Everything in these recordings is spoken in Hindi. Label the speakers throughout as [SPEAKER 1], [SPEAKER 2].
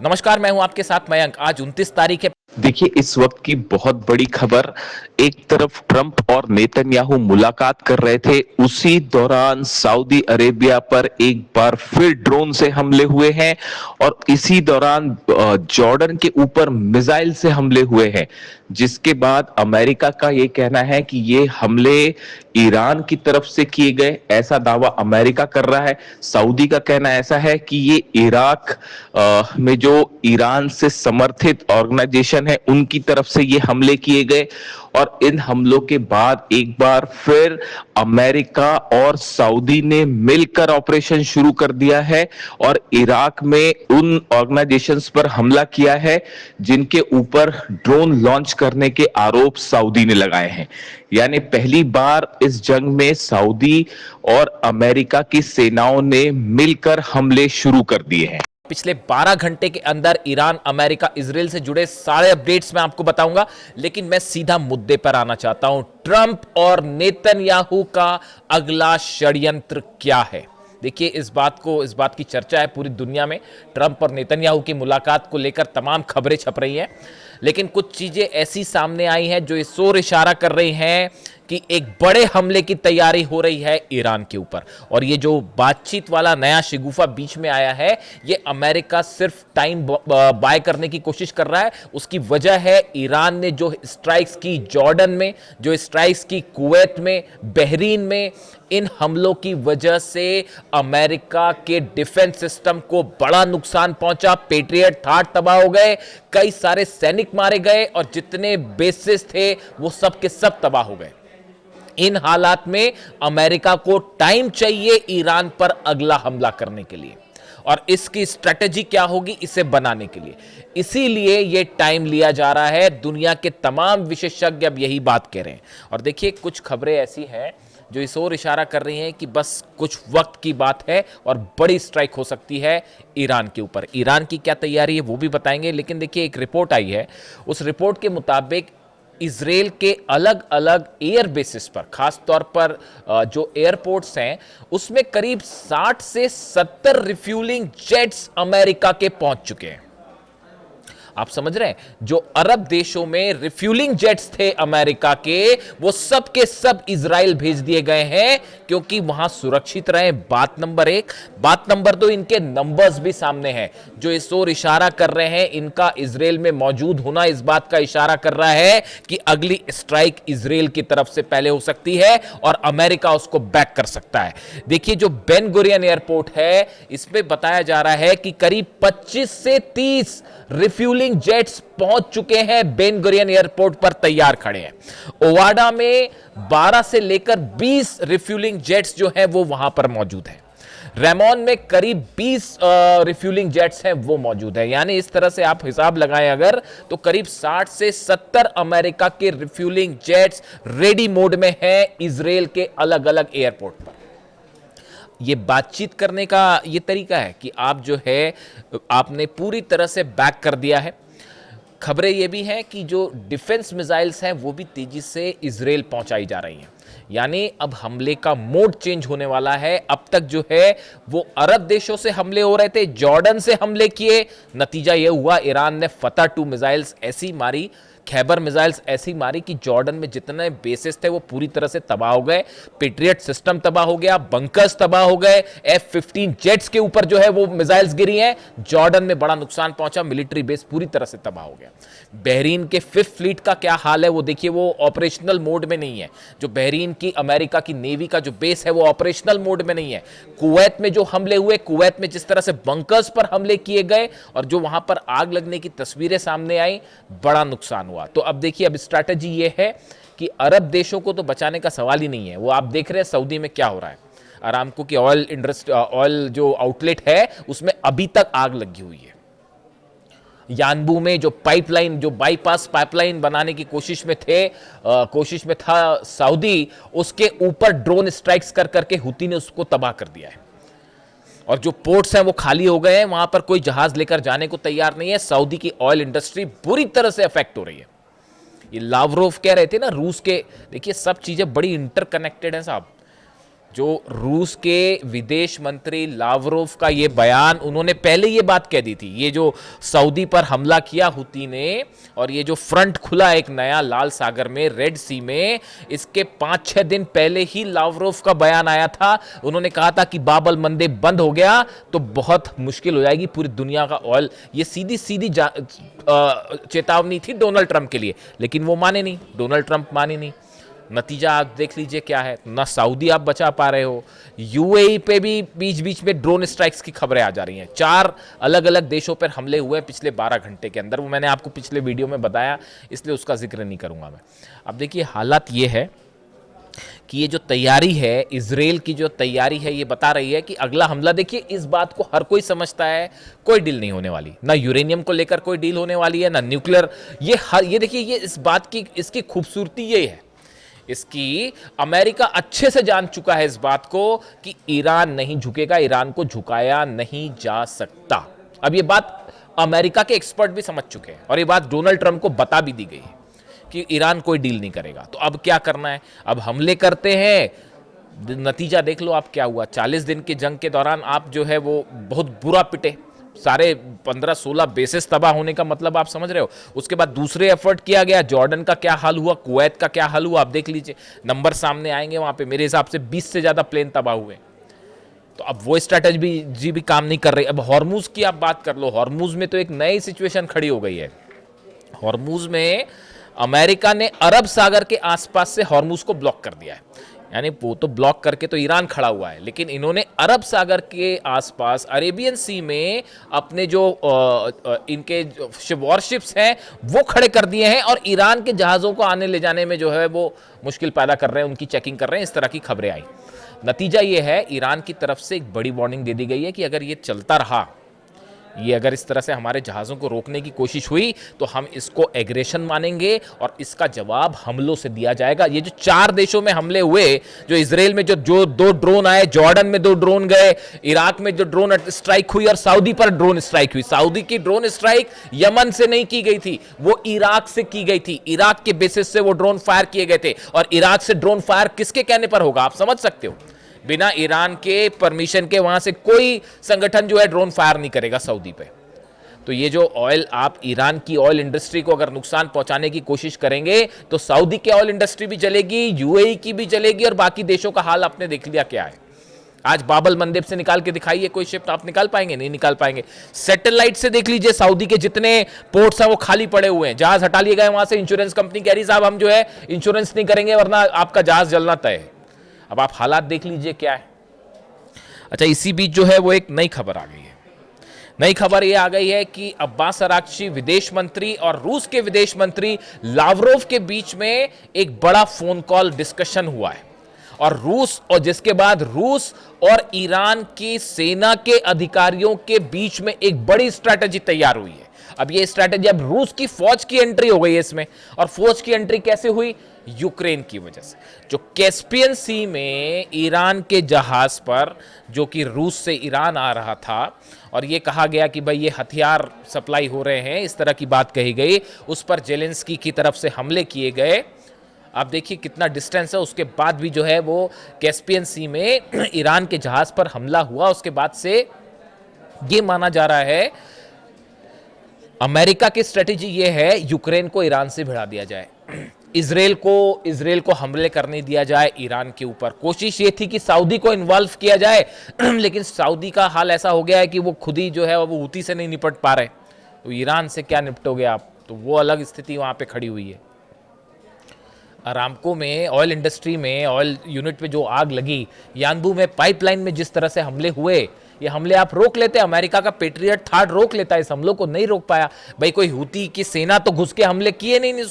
[SPEAKER 1] नमस्कार, मैं हूं आपके साथ मयंक। आज 29 तारीख है।
[SPEAKER 2] देखिए, इस वक्त की बहुत बड़ी खबर। एक तरफ ट्रंप और नेतन्याहू मुलाकात कर रहे थे, उसी दौरान सऊदी अरेबिया पर एक बार फिर ड्रोन से हमले हुए हैं और इसी दौरान जॉर्डन के ऊपर मिसाइल से हमले हुए हैं। जिसके बाद अमेरिका का ये कहना है कि ये हमले ईरान की तरफ से किए गए, ऐसा दावा अमेरिका कर रहा है। सऊदी का कहना ऐसा है कि ये इराक में जो ईरान से समर्थित ऑर्गेनाइजेशन है उनकी तरफ से ये हमले किए गए। और इन हमलों के बाद एक बार फिर अमेरिका और सऊदी ने मिलकर ऑपरेशन शुरू कर दिया है और इराक में उन ऑर्गेनाइजेशंस पर हमला किया है जिनके ऊपर ड्रोन लॉन्च करने के आरोप सऊदी ने लगाए हैं। यानी पहली बार इस जंग में सऊदी और अमेरिका की सेनाओं ने मिलकर हमले शुरू कर दिए हैं।
[SPEAKER 1] पिछले 12 घंटे के अंदर ईरान, अमेरिका, इजराइल से जुड़े सारे अपडेट्स मैं आपको बताऊंगा, लेकिन मैं सीधा मुद्दे पर आना चाहता हूं। ट्रंप और नेतन्याहू का अगला षड्यंत्र क्या है? देखिए, इस बात की चर्चा है पूरी दुनिया में। ट्रंप और नेतन्याहू की मुलाकात को लेकर तमाम खबरें छप रही हैं, लेकिन कुछ चीजें ऐसी सामने आई हैं जो इस ओर इशारा कर रही हैं कि एक बड़े हमले की तैयारी हो रही है ईरान के ऊपर। और ये जो बातचीत वाला नया शिगुफा बीच में आया है, ये अमेरिका सिर्फ टाइम बाय करने की कोशिश कर रहा है। उसकी वजह है ईरान ने जो स्ट्राइक्स की जॉर्डन में, जो स्ट्राइक्स की कुवैत में, बहरीन में। इन हमलों की वजह से अमेरिका के डिफेंस सिस्टम को बड़ा नुकसान पहुंचा। पेट्रियट थाट तबाह हो गए, कई सारे सैनिक मारे गए और जितने बेसिस थे वो सब के सब तबाह हो गए। इन हालात में अमेरिका को टाइम चाहिए ईरान पर अगला हमला करने के लिए, और इसकी स्ट्रेटेजी क्या होगी इसे बनाने के लिए। इसीलिए यह टाइम लिया जा रहा है। दुनिया के तमाम विशेषज्ञ अब यही बात कह रहे हैं। और देखिए, कुछ खबरें ऐसी हैं जो इस ओर इशारा कर रही हैं कि बस कुछ वक्त की बात है और बड़ी स्ट्राइक हो सकती है ईरान के ऊपर। ईरान की क्या तैयारी है वो भी बताएंगे, लेकिन देखिए, एक रिपोर्ट आई है। उस रिपोर्ट के मुताबिक इजराइल के अलग अलग एयर बेसिस पर, खास तौर पर जो एयरपोर्ट्स हैं, उसमें करीब 60 से 70 रिफ्यूलिंग जेट्स अमेरिका के पहुंच चुके हैं। आप समझ रहे हैं? जो अरब देशों में रिफ्यूलिंग जेट्स थे अमेरिका के, वो सब के सब इजराइल भेज दिए गए हैं क्योंकि वहां सुरक्षित रहे। बात नंबर एक। बात नंबर दो, इनके नंबर्स भी सामने हैं जो इस ओर इशारा कर रहे हैं। इनका इजराइल में मौजूद होना इस बात का इशारा कर रहा है कि अगली स्ट्राइक इजराइल की तरफ से पहले हो सकती है और अमेरिका उसको बैक कर सकता है। देखिए, जो बेन गुरियन एयरपोर्ट है, इसमें बताया जा रहा है कि करीब 25 से 30 रिफ्यूलिंग जेट्स पहुंच चुके हैं। बेन गुरियन एयरपोर्ट पर तैयार खड़े हैं। ओवाडा में 12 से लेकर 20 रिफ्यूलिंग जेट्स जो हैं वो वहां पर मौजूद हैं। रेमोन में करीब 20 रिफ्यूलिंग जेट्स हैं वो मौजूद है। यानी इस तरह से आप हिसाब लगाएं अगर, तो करीब 60 से 70 अमेरिका के रिफ्यूलिंग जेट्स रेडी मोड में हैं इजराइल के अलग अलग एयरपोर्ट पर। ये बातचीत करने का ये तरीका है कि आप जो है, आपने पूरी तरह से बैक कर दिया है। खबरें ये भी हैं कि जो डिफेंस मिसाइल्स हैं वो भी तेजी से इजराइल पहुंचाई जा रही हैं। यानी अब हमले का मोड चेंज होने वाला है। अब तक जो है वो अरब देशों से हमले हो रहे थे, जॉर्डन से हमले किए। नतीजा ये हुआ, ईरान ने फतह 2 मिसाइल्स ऐसी मारी, खैबर मिसाइल्स ऐसी मारी कि जॉर्डन में जितने बेसिस थे वो पूरी तरह से तबाह हो गए। पेट्रियट सिस्टम तबाह हो गया, बंकर्स तबाह हो गए। F-15 जेट्स के ऊपर जो है वो मिसाइल्स गिरी हैं। जॉर्डन में बड़ा नुकसान पहुंचा, मिलिट्री बेस पूरी तरह से तबाह हो गया। बहरीन के 5th फ्लीट का क्या हाल है वो देखिए, वो ऑपरेशनल मोड में नहीं है। जो बहरीन की अमेरिका की नेवी का जो बेस है वो ऑपरेशनल मोड में नहीं है। कुवैत में जो हमले हुए, कुवैत में जिस तरह से बंकर्स पर हमले किए गए और जो वहां पर आग लगने की तस्वीरें सामने आई, बड़ा नुकसान हुआ। तो अब देखिए, अब स्ट्रैटेजी ये है कि अरब देशों को तो बचाने का सवाल ही नहीं है। वो आप देख रहे हैं सऊदी में क्या हो रहा है। अरामको की ऑयल इंडस्ट्री, ऑयल जो आउटलेट है, उसमें अभी तक आग लगी हुई है। यानबू में जो पाइपलाइन, जो बाईपास पाइपलाइन बनाने की कोशिश में था सऊदी, उसके ऊपर ड्रोन स्ट्राइक्स कर करके हुती ने उसको तबाह कर दिया है। और जो पोर्ट्स हैं वो खाली हो गए हैं, वहां पर कोई जहाज लेकर जाने को तैयार नहीं है। सऊदी की ऑयल इंडस्ट्री बुरी तरह से अफेक्ट हो रही है। ये लावरोव कह रहे थे ना रूस के, देखिए सब चीजें बड़ी इंटरकनेक्टेड हैं साहब। जो रूस के विदेश मंत्री लावरोव का ये बयान, उन्होंने पहले ये बात कह दी थी, ये जो सऊदी पर हमला किया हुती ने और ये जो फ्रंट खुला एक नया लाल सागर में, रेड सी में, इसके 5-6 दिन पहले ही लावरोव का बयान आया था। उन्होंने कहा था कि बाब अल मंदेब बंद हो गया तो बहुत मुश्किल हो जाएगी पूरी दुनिया का ऑयल। ये सीधी सीधी चेतावनी थी डोनाल्ड ट्रंप के लिए, लेकिन वो माने नहीं, डोनाल्ड ट्रंप माने नहीं। नतीजा आप देख लीजिए क्या है, ना सऊदी आप बचा पा रहे हो, यूएई पे भी बीच बीच में ड्रोन स्ट्राइक्स की खबरें आ जा रही हैं। 4 अलग अलग देशों पर हमले हुए पिछले 12 घंटे के अंदर, वो मैंने आपको पिछले वीडियो में बताया, इसलिए उसका जिक्र नहीं करूंगा मैं। अब देखिए हालात ये है कि ये जो तैयारी है, इजराइल की जो तैयारी है, ये बता रही है कि अगला हमला, देखिए इस बात को हर कोई समझता है, कोई डील नहीं होने वाली, ना यूरेनियम को लेकर कोई डील होने वाली है, ना न्यूक्लियर। ये देखिए, ये इस बात की, इसकी खूबसूरती ये है, इसकी अमेरिका अच्छे से जान चुका है इस बात को कि ईरान नहीं झुकेगा, ईरान को झुकाया नहीं जा सकता। अब ये बात अमेरिका के एक्सपर्ट भी समझ चुके हैं और ये बात डोनाल्ड ट्रंप को बता भी दी गई है कि ईरान कोई डील नहीं करेगा। तो अब क्या करना है, अब हमले करते हैं। नतीजा देख लो आप क्या हुआ। 40 दिन की जंग के दौरान आप जो है वो बहुत बुरा पिटे, सारे 15-16 बेसिस तबाह होने का मतलब आप समझ रहे हो। उसके बाद दूसरे एफर्ट किया गया, जॉर्डन का क्या हाल हुआ, कुवैत का क्या हाल हुआ, आप देख लीजिए, नंबर सामने आएंगे वहां पे। मेरे हिसाब से 20 से ज्यादा प्लेन तबाह हुए। तो अब वो स्ट्रैटेजी भी काम नहीं कर रही। अब हॉर्मुज की आप बात कर लो, हॉर्मुज में तो एक नई सिचुएशन खड़ी हो गई है। हॉर्मुज में अमेरिका ने अरब सागर के आसपास से हॉर्मुज को ब्लॉक कर दिया है, यानी वो तो ब्लॉक करके तो ईरान खड़ा हुआ है, लेकिन इन्होंने अरब सागर के आसपास अरेबियन सी में अपने जो इनके वॉरशिप्स हैं वो खड़े कर दिए हैं और ईरान के जहाज़ों को आने ले जाने में जो है वो मुश्किल पैदा कर रहे हैं, उनकी चेकिंग कर रहे हैं। इस तरह की खबरें आई। नतीजा ये है, ईरान की तरफ से एक बड़ी वार्निंग दे दी गई है कि अगर ये चलता रहा, ये अगर इस तरह से हमारे जहाज़ों को रोकने की कोशिश हुई तो हम इसको एग्रेशन मानेंगे और इसका जवाब हमलों से दिया जाएगा। ये जो 4 देशों में हमले हुए, जो इजराइल में जो 2 ड्रोन आए, जॉर्डन में 2 ड्रोन गए, इराक में जो ड्रोन स्ट्राइक हुई और सऊदी पर ड्रोन स्ट्राइक हुई। सऊदी की ड्रोन स्ट्राइक यमन से नहीं की गई थी, वो इराक से की गई थी। इराक के बेसिस से वो ड्रोन फायर किए गए थे और इराक से ड्रोन फायर किसके कहने पर होगा, आप समझ सकते हो। बिना ईरान के परमिशन के वहां से कोई संगठन जो है ड्रोन फायर नहीं करेगा सऊदी पे। तो ये जो ऑयल, आप ईरान की ऑयल इंडस्ट्री को अगर नुकसान पहुंचाने की कोशिश करेंगे तो सऊदी की ऑयल इंडस्ट्री भी जलेगी, यूएई की भी जलेगी और बाकी देशों का हाल आपने देख लिया क्या है। आज बाब अल मंदेब से निकाल के दिखाइए कोई शिप, आप निकाल पाएंगे? नहीं निकाल पाएंगे। सैटेलाइट से देख लीजिए, सऊदी के जितने पोर्ट्स हैं वो खाली पड़े हुए हैं, जहाज हटा लिए गए वहां से। इंश्योरेंस कंपनी कह रही साहब हम जो है इंश्योरेंस नहीं करेंगे वरना आपका जहाज जलना तय है। अब आप हालात देख लीजिए क्या है। अच्छा, इसी बीच जो है वो एक नई खबर आ गई है। नई खबर ये आ गई है कि अब्बास अराक्ची विदेश मंत्री और रूस के विदेश मंत्री लावरोव के बीच में एक बड़ा फोन कॉल डिस्कशन हुआ है और जिसके बाद रूस और ईरान की सेना के अधिकारियों के बीच में एक बड़ी स्ट्रैटेजी तैयार हुई है। अब ये स्ट्रैटेजी, अब रूस की फौज की एंट्री हो गई है इसमें, और फौज की एंट्री कैसे हुई? यूक्रेन की वजह से। जो कैस्पियन सी में ईरान के जहाज पर, जो कि रूस से ईरान आ रहा था, और ये कहा गया कि भाई ये हथियार सप्लाई हो रहे हैं, इस तरह की बात कही गई, उस पर जेलेंस्की की तरफ से हमले किए गए। आप देखिए कितना डिस्टेंस है, उसके बाद भी जो है वो कैस्पियन सी में ईरान के जहाज पर हमला हुआ। उसके बाद से ये माना जा रहा है अमेरिका की स्ट्रेटेजी ये है यूक्रेन को ईरान से भिड़ा दिया जाए, इजराइल को हमले करने दिया जाए ईरान के ऊपर। कोशिश ये थी कि सऊदी को इन्वॉल्व किया जाए लेकिन सऊदी का हाल ऐसा हो गया है कि वो खुद ही जो है वो हूती से नहीं निपट पा रहे, तो ईरान से क्या निपटोगे आप, तो वो अलग स्थिति वहां पे खड़ी हुई है। अरामको में, ऑयल इंडस्ट्री में, ऑयल यूनिट पे जो आग लगी, यानबू में पाइपलाइन में जिस तरह से हमले हुए, ये हमले आप रोक लेते, अमेरिका का पेट्रियट थर्ड रोक लेता है, इस हमलों को नहीं रोक पाया। भाई कोई हूती की सेना तो घुस के हमले किए नहीं,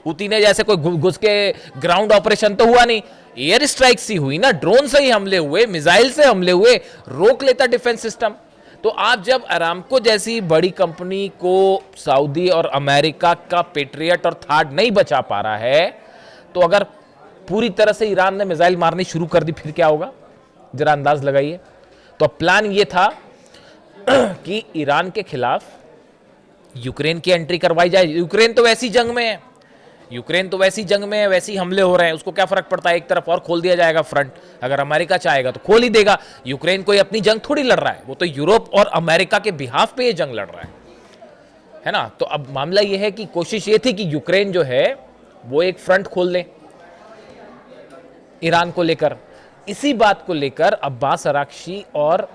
[SPEAKER 1] हूती ने जैसे कोई घुस के ग्राउंड ऑपरेशन तो हुआ नहीं, एयर स्ट्राइक सी हुई ना, ड्रोन से ही हमले हुए, मिसाइल से हमले हुए, रोक लेता डिफेंस सिस्टम। तो आप जब अरामको जैसी बड़ी कंपनी को सऊदी और अमेरिका का पेट्रियट और थर्ड नहीं बचा पा रहा है, तो अगर पूरी तरह से ईरान ने मिसाइल मारनी शुरू कर दी फिर क्या होगा, जरा अंदाज लगाइए। तो प्लान ये था कि ईरान के खिलाफ यूक्रेन की एंट्री करवाई जाए। यूक्रेन तो वैसी जंग में है, यूक्रेन तो वैसी जंग में है, वैसी हमले हो रहे हैं, उसको क्या फर्क पड़ता है, एक तरफ और खोल दिया जाएगा फ्रंट। अगर अमेरिका चाहेगा तो खोल ही देगा। यूक्रेन कोई अपनी जंग थोड़ी लड़ रहा है, वो तो यूरोप और अमेरिका के बिहाफ पे ये जंग लड़ रहा है ना। तो अब मामला ये है कि कोशिश ये थी कि यूक्रेन जो है वो एक फ्रंट खोल ले ईरान को लेकर। इसी बात को लेकर अब्बास अराक्ची और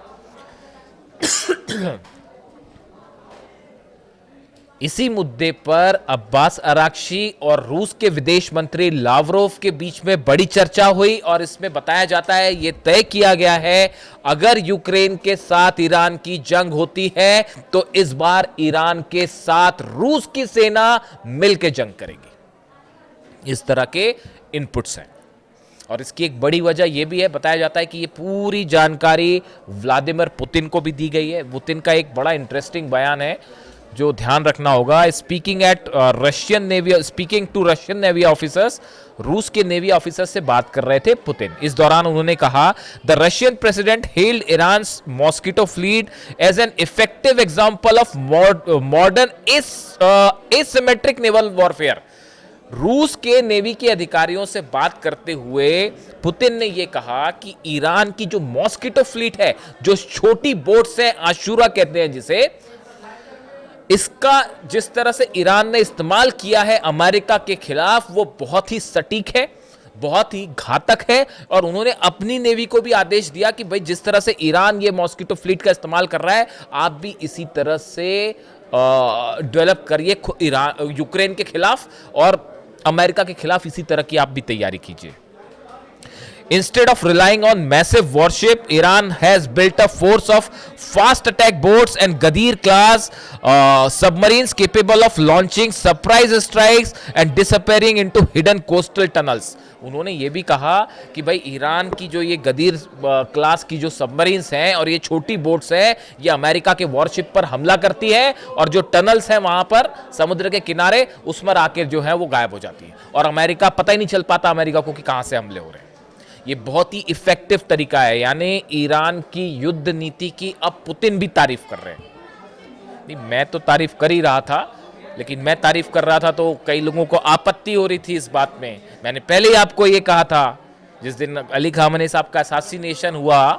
[SPEAKER 1] इसी मुद्दे पर अब्बास अराक्ची और रूस के विदेश मंत्री लावरोव के बीच में बड़ी चर्चा हुई और इसमें बताया जाता है, यह तय किया गया है अगर यूक्रेन के साथ ईरान की जंग होती है तो इस बार ईरान के साथ रूस की सेना मिलकर जंग करेगी। इस तरह के इनपुट्स हैं और इसकी एक बड़ी वजह यह भी है, बताया जाता है कि ये पूरी जानकारी व्लादिमीर पुतिन को भी दी गई है। पुतिन का एक बड़ा इंटरेस्टिंग बयान है जो ध्यान रखना होगा। Speaking to Russian navy officers, रूस के नेवी ऑफिसर्स से बात कर रहे थे पुतिन। इस दौरान उन्होंने कहा, the Russian president held Iran's mosquito fleet as an effective example of modern asymmetric naval warfare. रूस के नेवी के अधिकारियों से बात करते हुए पुतिन ने यह कहा कि ईरान की जो मॉस्किटो फ्लीट है, जो छोटी बोट्स है, आशुरा कहते हैं जिसे, इसका जिस तरह से ईरान ने इस्तेमाल किया है अमेरिका के खिलाफ, वो बहुत ही सटीक है, बहुत ही घातक है। और उन्होंने अपनी नेवी को भी आदेश दिया कि भाई जिस तरह से ईरान ये मॉस्किटो फ्लीट का इस्तेमाल कर रहा है, आप भी इसी तरह से डेवलप करिए यूक्रेन के खिलाफ और अमेरिका के खिलाफ इसी तरह की आप भी तैयारी कीजिए। Instead of relying on massive warship, Iran has built a force of fast attack boats and Gadir class submarines capable of launching surprise strikes and disappearing into hidden coastal tunnels. उन्होंने ये भी कहा कि भाई ईरान की जो ये गदीर क्लास की जो सबमरीन्स हैं और ये छोटी बोट्स हैं, ये अमेरिका के वॉरशिप पर हमला करती है और जो टनल्स हैं वहां पर समुद्र के किनारे, उसमें आकर जो है वो गायब हो जाती है और अमेरिका पता ही नहीं चल पाता अमेरिका को कि कहां से हमले हो रहे हैं। ये बहुत ही इफेक्टिव तरीका है। यानी ईरान की युद्ध नीति की अब पुतिन भी तारीफ कर रहे हैं। नहीं, मैं तो तारीफ कर ही रहा था, लेकिन मैं तारीफ कर रहा था तो कई लोगों को आपत्ति हो रही थी इस बात में। मैंने पहले ही आपको ये कहा था, जिस दिन अली खामनेई साहब का असैसिनेशन हुआ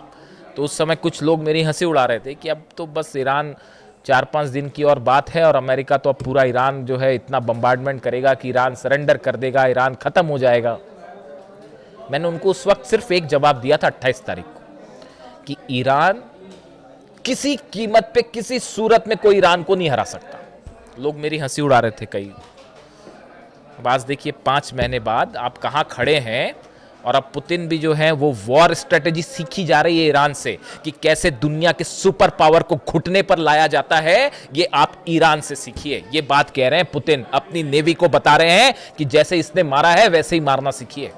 [SPEAKER 1] तो उस समय कुछ लोग मेरी हंसी उड़ा रहे थे कि अब तो बस ईरान 4-5 दिन की और बात है और अमेरिका तो अब पूरा ईरान जो है इतना बम्बार्डमेंट करेगा कि ईरान सरेंडर कर देगा, ईरान खत्म हो जाएगा। मैंने उनको उस वक्त सिर्फ एक जवाब दिया था 28 तारीख को कि ईरान किसी कीमत पे, किसी सूरत में कोई ईरान को नहीं हरा सकता। लोग मेरी हंसी उड़ा रहे थे कई। बात देखिए 5 महीने बाद आप कहां खड़े हैं और अब पुतिन भी जो है वो वॉर स्ट्रेटेजी सीखी जा रही है ईरान से कि कैसे दुनिया के सुपर पावर को घुटने पर लाया जाता है। ये आप ईरान से सीखिए। ये बात कह रहे हैं पुतिन, अपनी नेवी को बता रहे हैं कि जैसे इसने मारा है वैसे ही मारना सीखिए।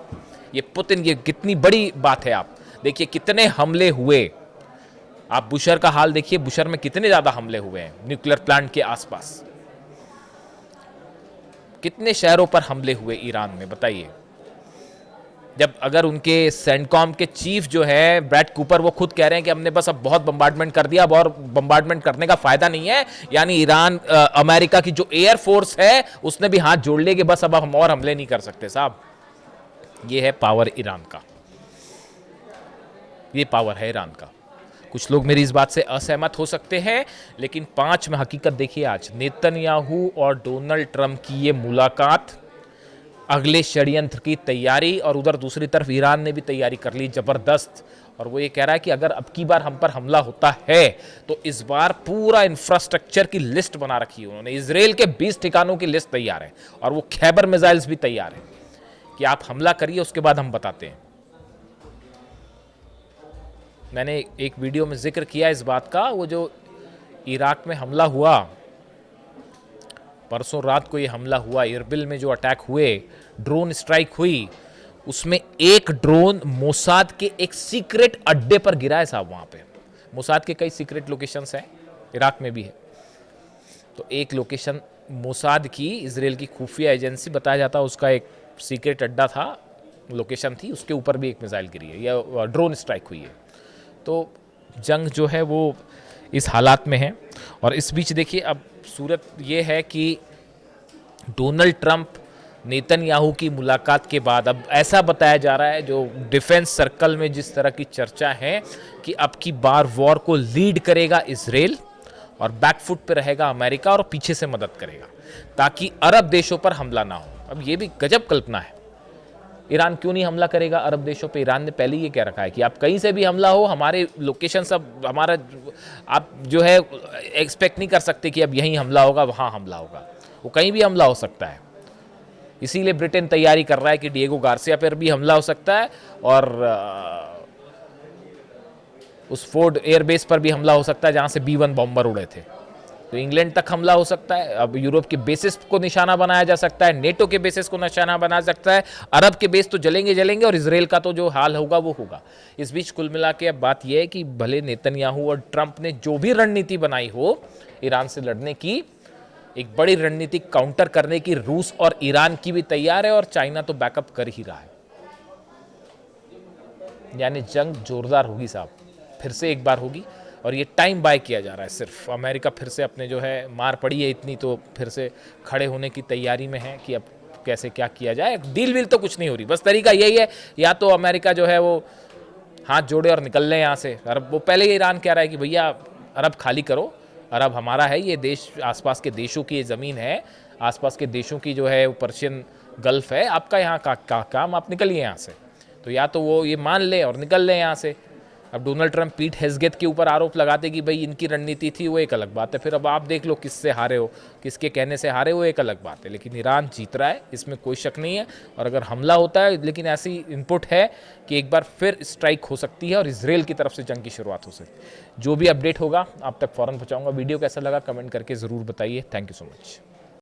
[SPEAKER 1] ये पुतिन, ये कितनी बड़ी बात है। आप देखिए कितने हमले हुए, आप बुशर का हाल देखिए, बुशर में कितने ज्यादा हमले हुए हैं, न्यूक्लियर प्लांट के आसपास कितने शहरों पर हमले हुए ईरान में, बताइए। जब अगर उनके सेंटकॉम के चीफ जो है ब्रैड कूपर, वो खुद कह रहे हैं कि हमने बस अब बहुत बम्बार्डमेंट कर दिया, अब और बम्बार्डमेंट करने का फायदा नहीं है। यानी ईरान, अमेरिका की जो एयर फोर्स है उसने भी हाथ जोड़ लिए कि बस अब हम और हमले नहीं कर सकते साहब। ये है पावर ईरान का, ये पावर है ईरान का। कुछ लोग मेरी इस बात से असहमत हो सकते हैं, लेकिन 5 में हकीकत देखिए। आज नेतन्याहू और डोनाल्ड ट्रंप की ये मुलाकात, अगले षड्यंत्र की तैयारी, और उधर दूसरी तरफ ईरान ने भी तैयारी कर ली जबरदस्त। और वो ये कह रहा है कि अगर अब की बार हम पर हमला होता है तो इस बार पूरा इंफ्रास्ट्रक्चर की लिस्ट बना रखी है उन्होंने। इजराइल के 20 ठिकानों की लिस्ट तैयार है और वो खैबर मिसाइल्स भी तैयार है कि आप हमला करिए, उसके बाद हम बताते हैं। मैंने एक वीडियो में जिक्र किया इस बात का, वो जो इराक में हमला हुआ, परसों रात को ये हमला हुआ, इरबिल में जो अटैक हुए, ड्रोन स्ट्राइक हुई, उसमें एक ड्रोन मोसाद के एक सीक्रेट अड्डे पर गिरा है साहब। वहां पे मोसाद के कई सीक्रेट लोकेशंस हैं, इराक में भी है। तो एक लोकेशन मोसाद की, इजराइल की खुफिया एजेंसी बताया जाता है, उसका एक सीक्रेट अड्डा था, लोकेशन थी, उसके ऊपर भी एक मिसाइल गिरी है या ड्रोन स्ट्राइक हुई है। तो जंग जो है वो इस हालात में है। और इस बीच देखिए अब सूरत ये है कि डोनाल्ड ट्रंप नेतन्याहू की मुलाकात के बाद अब ऐसा बताया जा रहा है, जो डिफेंस सर्कल में जिस तरह की चर्चा है, कि अब की बार वॉर को लीड करेगा इजराइल और बैकफुट पे रहेगा अमेरिका और पीछे से मदद करेगा ताकि अरब देशों पर हमला ना हो। अब ये भी गजब कल्पना है। ईरान क्यों नहीं हमला करेगा अरब देशों पे? ईरान ने पहले ये कह रखा है कि आप कहीं से भी हमला हो, हमारे लोकेशन सब हमारा, आप जो है एक्सपेक्ट नहीं कर सकते कि अब यहीं हमला होगा, वहाँ हमला होगा। वो कहीं भी हमला हो सकता है। इसीलिए ब्रिटेन तैयारी कर रहा है कि डिएगो गार्सिया पर भी हमला हो सकता है और उस फोर्ड एयरबेस पर भी हमला हो सकता है जहाँ से B-1 बॉम्बर उड़े थे। तो इंग्लैंड तक हमला हो सकता है। अब यूरोप के बेसिस को निशाना बनाया जा सकता है, नेटो के बेसिस को निशाना बना सकता है, अरब के बेस तो जलेंगे और इजराइल का तो जो हाल होगा वो होगा। इस बीच कुल मिला के अब बात यह है कि भले नेतन्याहू और ट्रंप ने जो भी रणनीति बनाई हो ईरान से लड़ने की, एक बड़ी रणनीति काउंटर करने की रूस और ईरान की भी तैयार है और चाइना तो बैकअप कर ही रहा है। यानी जंग जोरदार होगी साहब, फिर से एक बार होगी और ये टाइम बाय किया जा रहा है। सिर्फ अमेरिका फिर से अपने जो है मार पड़ी है इतनी, तो फिर से खड़े होने की तैयारी में है कि अब कैसे क्या किया जाए। डील वील तो कुछ नहीं हो रही, बस तरीका यही है, या तो अमेरिका जो है वो हाथ जोड़े और निकल लें यहाँ से। अरब, वो पहले ही ईरान कह रहा है कि भैया अरब खाली करो, अरब हमारा है, ये देश आसपास के देशों की ये ज़मीन है, आसपास के देशों की जो है वो पर्शियन गल्फ है, आपका यहाँ का काम, आप निकलिए यहाँ से। तो या तो वो ये मान ले और निकल ले यहाँ से। अब डोनाल्ड ट्रंप पीट हेग्सेथ के ऊपर आरोप लगाते कि भाई इनकी रणनीति थी, वो एक अलग बात है। फिर अब आप देख लो किससे हारे हो, किसके कहने से हारे हो, एक अलग बात है। लेकिन ईरान जीत रहा है, इसमें कोई शक नहीं है। और अगर हमला होता है, लेकिन ऐसी इनपुट है कि एक बार फिर स्ट्राइक हो सकती है और इजराइल की तरफ से जंग की शुरुआत हो सकती है। जो भी अपडेट होगा आप तक फ़ौरन पहुँचाऊंगा। वीडियो कैसा लगा कमेंट करके ज़रूर बताइए। Thank you so much.